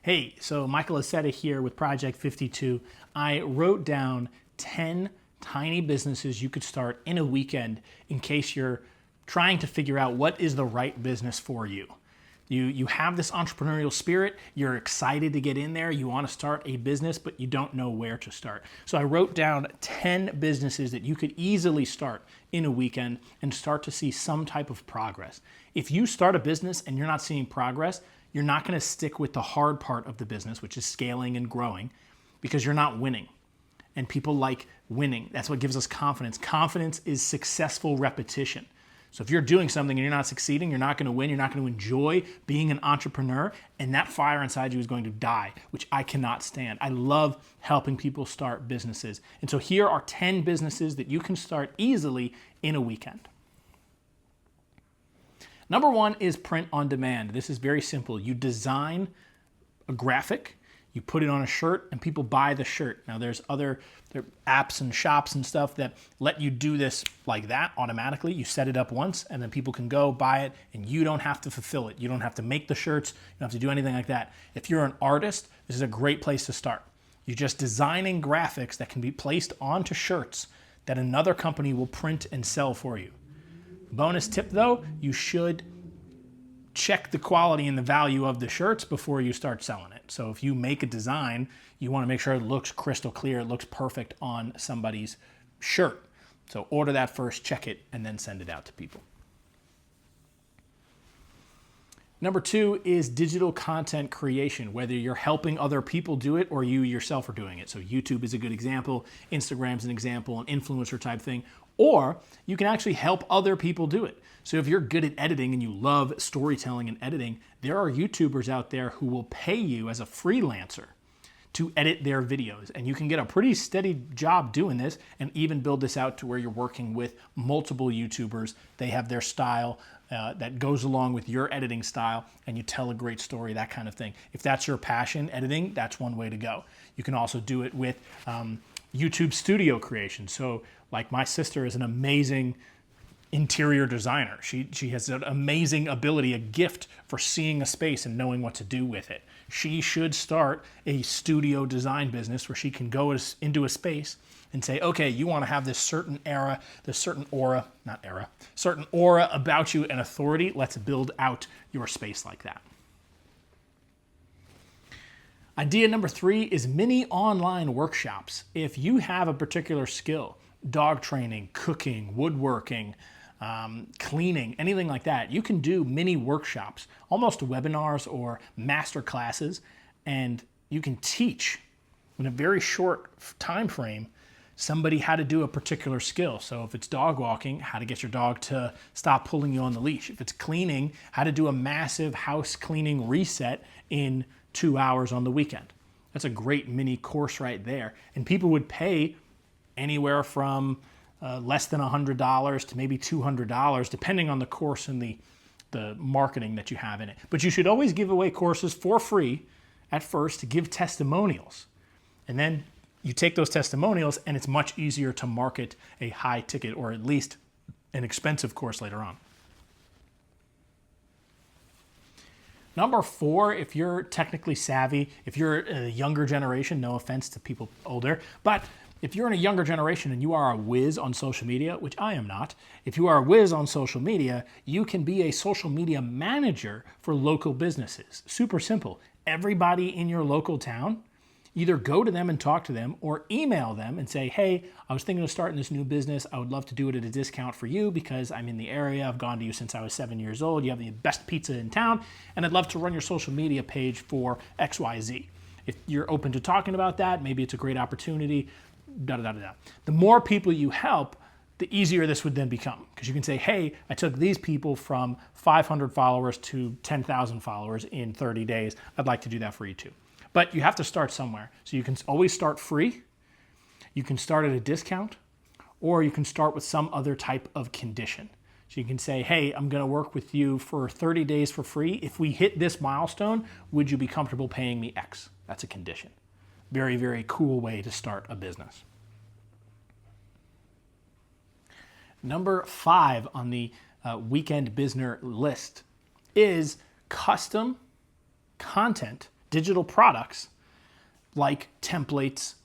Hey, so Michael Aceta here with Project 52. I wrote down 10 tiny businesses you could start in a weekend in case you're trying to figure out what is the right business for you. You have this entrepreneurial spirit, you're excited to get in there, you want to start a business, but you don't know where to start. So I wrote down 10 businesses that you could easily start in a weekend and start to see some type of progress. If you start a business and you're not seeing progress, you're not going to stick with the hard part of the business, which is scaling and growing, because you're not winning. And people like winning. That's what gives us confidence. Confidence is successful repetition. So if you're doing something and you're not succeeding, you're not going to win, you're not going to enjoy being an entrepreneur, and that fire inside you is going to die, which I cannot stand. I love helping people start businesses. And so here are 10 businesses that you can start easily in a weekend. Number one is print on demand. This is very simple. You design a graphic, you put it on a shirt, and people buy the shirt. Now there are apps and shops and stuff that let you do this like that automatically. You set it up once and then people can go buy it and you don't have to fulfill it. You don't have to make the shirts. You don't have to do anything like that. If you're an artist, this is a great place to start. You're just designing graphics that can be placed onto shirts that another company will print and sell for you. Bonus tip though, you should check the quality and the value of the shirts before you start selling it. So if you make a design, you want to make sure it looks crystal clear, it looks perfect on somebody's shirt. So order that first, check it, and then send it out to people. Number two is digital content creation, whether you're helping other people do it or you yourself are doing it. So YouTube is a good example, Instagram's an example, an influencer type thing, or you can actually help other people do it. So if you're good at editing and you love storytelling and editing, there are YouTubers out there who will pay you as a freelancer to edit their videos. And you can get a pretty steady job doing this and even build this out to where you're working with multiple YouTubers. They have their style that goes along with your editing style and you tell a great story, that kind of thing. If that's your passion, editing, that's one way to go. You can also do it with YouTube studio creation. So like my sister is an amazing interior designer. She has an amazing ability, a gift for seeing a space and knowing what to do with it. She should start a studio design business where she can go into a space and say, okay, you want to have this certain era, this certain aura, certain aura about you and authority. Let's build out your space like that. Idea number three is mini online workshops. If you have a particular skill, dog training, cooking, woodworking, cleaning, anything like that, you can do mini workshops, almost webinars or masterclasses, and you can teach in a very short time frame somebody how to do a particular skill. So if it's dog walking, how to get your dog to stop pulling you on the leash. If it's cleaning, how to do a massive house cleaning reset in 2 hours on the weekend. That's a great mini course right there. And people would pay anywhere from less than $100 to maybe $200, depending on the course and the marketing that you have in it. But you should always give away courses for free at first to give testimonials. And then you take those testimonials and it's much easier to market a high ticket or at least an expensive course later on. Number four, if you're technically savvy, if you're a younger generation, no offense to people older, but if you're in a younger generation and you are a whiz on social media, which I am not, if you are a whiz on social media, you can be a social media manager for local businesses. Super simple. Everybody in your local town, either go to them and talk to them or email them and say, hey, I was thinking of starting this new business. I would love to do it at a discount for you because I'm in the area. I've gone to you since I was 7 years old. You have the best pizza in town, and I'd love to run your social media page for XYZ. If you're open to talking about that, maybe it's a great opportunity. The more people you help, the easier this would then become. Because you can say, hey, I took these people from 500 followers to 10,000 followers in 30 days. I'd like to do that for you too. But you have to start somewhere. So you can always start free, you can start at a discount, or you can start with some other type of condition. So you can say, hey, I'm gonna work with you for 30 days for free. If we hit this milestone, would you be comfortable paying me X? That's a condition. Very, very cool way to start a business. Number five on the weekend business list is custom content digital products like templates,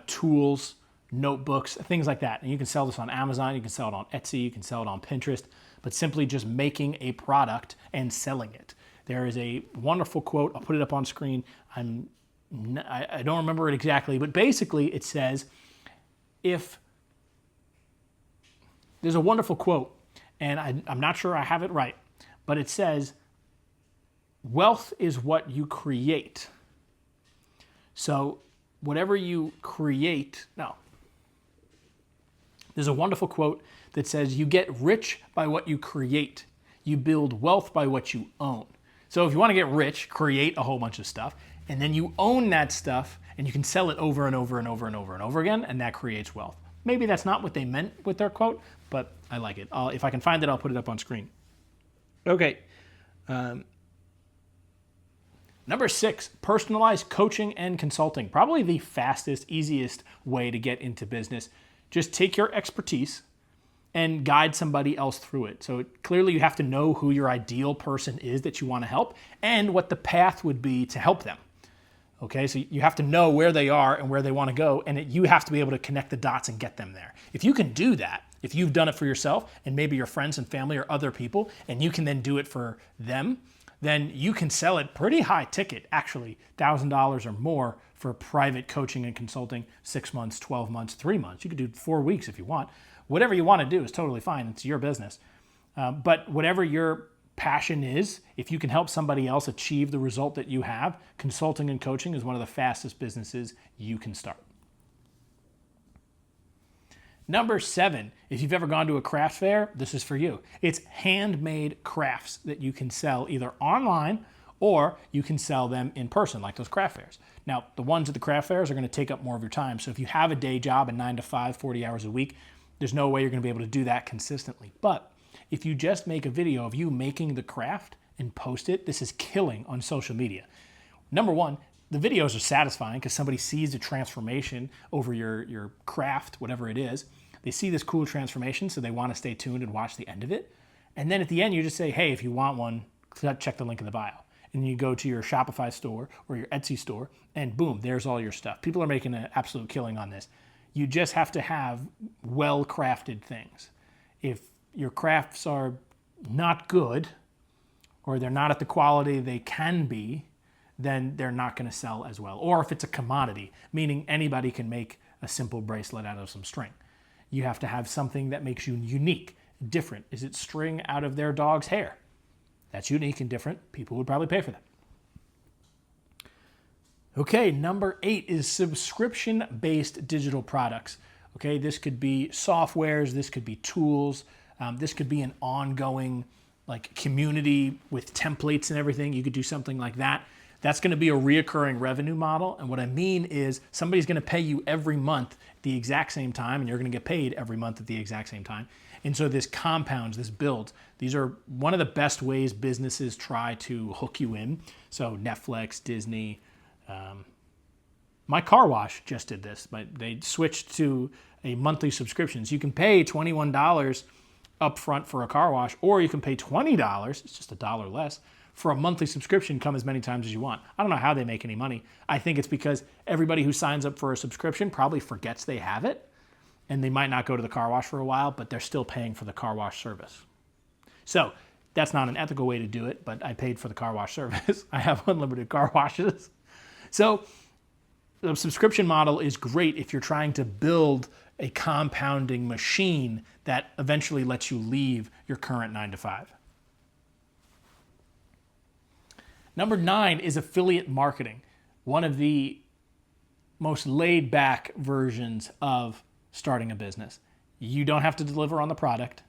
tools, notebooks, things like that. And you can sell this on Amazon, you can sell it on Etsy, you can sell it on Pinterest, but simply just making a product and selling it. There is a wonderful quote, I'll put it up on screen. I don't remember it exactly, but basically it says, if there's a wonderful quote, and I'm not sure I have it right, but it says, wealth is what you create. So whatever you create, there's a wonderful quote that says, you get rich by what you create. You build wealth by what you own. So if you want to get rich, create a whole bunch of stuff, and then you own that stuff, and you can sell it over and over and over and over and over again, and that creates wealth. Maybe that's not what they meant with their quote, but I like it. If I can find it, I'll put it up on screen. Okay. Number 6, personalized coaching and consulting. Probably the fastest, easiest way to get into business. Just take your expertise and guide somebody else through it. So clearly you have to know who your ideal person is that you want to help and what the path would be to help them. Okay, so you have to know where they are and where they want to go, and you have to be able to connect the dots and get them there. If you can do that, if you've done it for yourself and maybe your friends and family or other people, and you can then do it for them, then you can sell it pretty high ticket, actually, $1,000 or more for private coaching and consulting, 6 months, 12 months, 3 months. You could do 4 weeks if you want. Whatever you want to do is totally fine. It's your business. But whatever your passion is, if you can help somebody else achieve the result that you have, consulting and coaching is one of the fastest businesses you can start. Number 7, if you've ever gone to a craft fair, this is for you. It's handmade crafts that you can sell either online or you can sell them in person, like those craft fairs. Now, the ones at the craft fairs are going to take up more of your time. So if you have a day job, a 9 to 5, 40 hours a week, there's no way you're going to be able to do that consistently. But if you just make a video of you making the craft and post it, this is killing on social media. Number 1, the videos are satisfying because somebody sees a transformation over your craft, whatever it is. They see this cool transformation, so they want to stay tuned and watch the end of it. And then at the end, you just say, hey, if you want one, check the link in the bio. And you go to your Shopify store or your Etsy store, and boom, there's all your stuff. People are making an absolute killing on this. You just have to have well-crafted things. If your crafts are not good, or they're not at the quality they can be, then they're not going to sell as well. Or if it's a commodity, meaning anybody can make a simple bracelet out of some string. You have to have something that makes you unique, different. Is it string out of their dog's hair? That's unique and different. People would probably pay for that. Okay, number 8 is subscription-based digital products. Okay, this could be softwares, this could be tools, this could be an ongoing like community with templates and everything. You could do something like that. That's going to be a reoccurring revenue model. And what I mean is somebody's going to pay you every month at the exact same time, and you're going to get paid every month at the exact same time. And so this compounds, this builds. These are one of the best ways businesses try to hook you in. So Netflix, Disney, my car wash just did this, but they switched to a monthly subscription. So you can pay $21 up front for a car wash, or you can pay $20, it's just $1 less, for a monthly subscription, come as many times as you want. I don't know how they make any money. I think it's because everybody who signs up for a subscription probably forgets they have it, and they might not go to the car wash for a while, but they're still paying for the car wash service. So that's not an ethical way to do it, but I paid for the car wash service. I have unlimited car washes. So the subscription model is great if you're trying to build a compounding machine that eventually lets you leave your current 9 to 5. Number 9 is affiliate marketing, one of the most laid back versions of starting a business. You don't have to deliver on the product.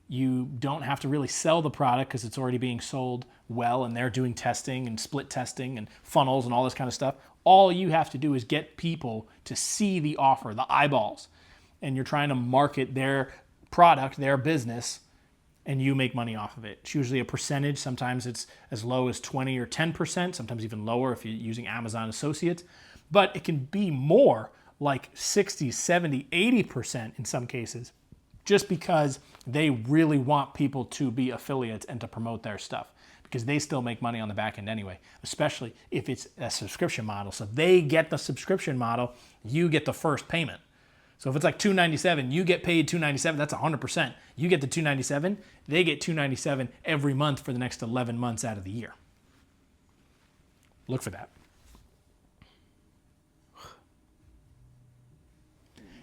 You don't have to really sell the product because it's already being sold well and they're doing testing and split testing and funnels and all this kind of stuff. All you have to do is get people to see the offer, the eyeballs, and you're trying to market their product, their business, and you make money off of it. It's usually a percentage. Sometimes it's as low as 20 or 10%, sometimes even lower if you're using Amazon Associates. But it can be more, like 60, 70, 80% in some cases, just because they really want people to be affiliates and to promote their stuff. because they still make money on the back end anyway, especially if it's a subscription model. So they get the subscription model, you get the first payment. So if it's like $297, you get paid $297, that's 100%. You get the $297, they get $297 every month for the next 11 months out of the year. Look for that.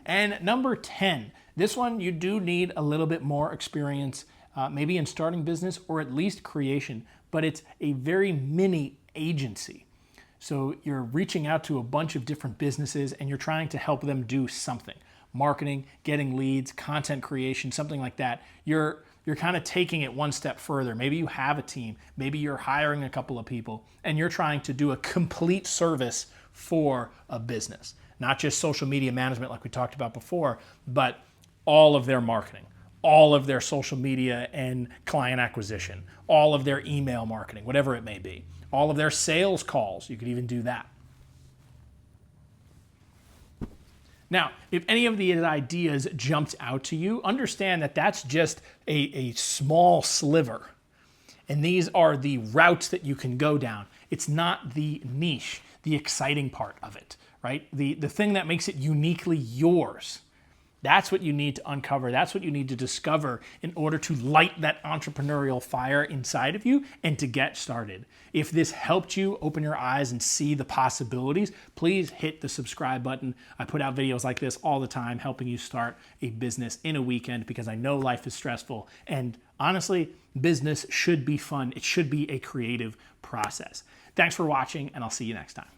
And number 10, this one you do need a little bit more experience, maybe in starting business or at least creation, but it's a very mini agency. So you're reaching out to a bunch of different businesses and you're trying to help them do something. Marketing, getting leads, content creation, something like that. You're kind of taking it one step further. Maybe you have a team, maybe you're hiring a couple of people and you're trying to do a complete service for a business. Not just social media management like we talked about before, but all of their marketing, all of their social media and client acquisition, all of their email marketing, whatever it may be, all of their sales calls. You could even do that. Now, if any of these ideas jumped out to you, understand that that's just a small sliver. And these are the routes that you can go down. It's not the niche, the exciting part of it, right? The thing that makes it uniquely yours. That's what you need to uncover. That's what you need to discover in order to light that entrepreneurial fire inside of you and to get started. If this helped you open your eyes and see the possibilities, please hit the subscribe button. I put out videos like this all the time, helping you start a business in a weekend because I know life is stressful. And honestly, business should be fun. It should be a creative process. Thanks for watching, and I'll see you next time.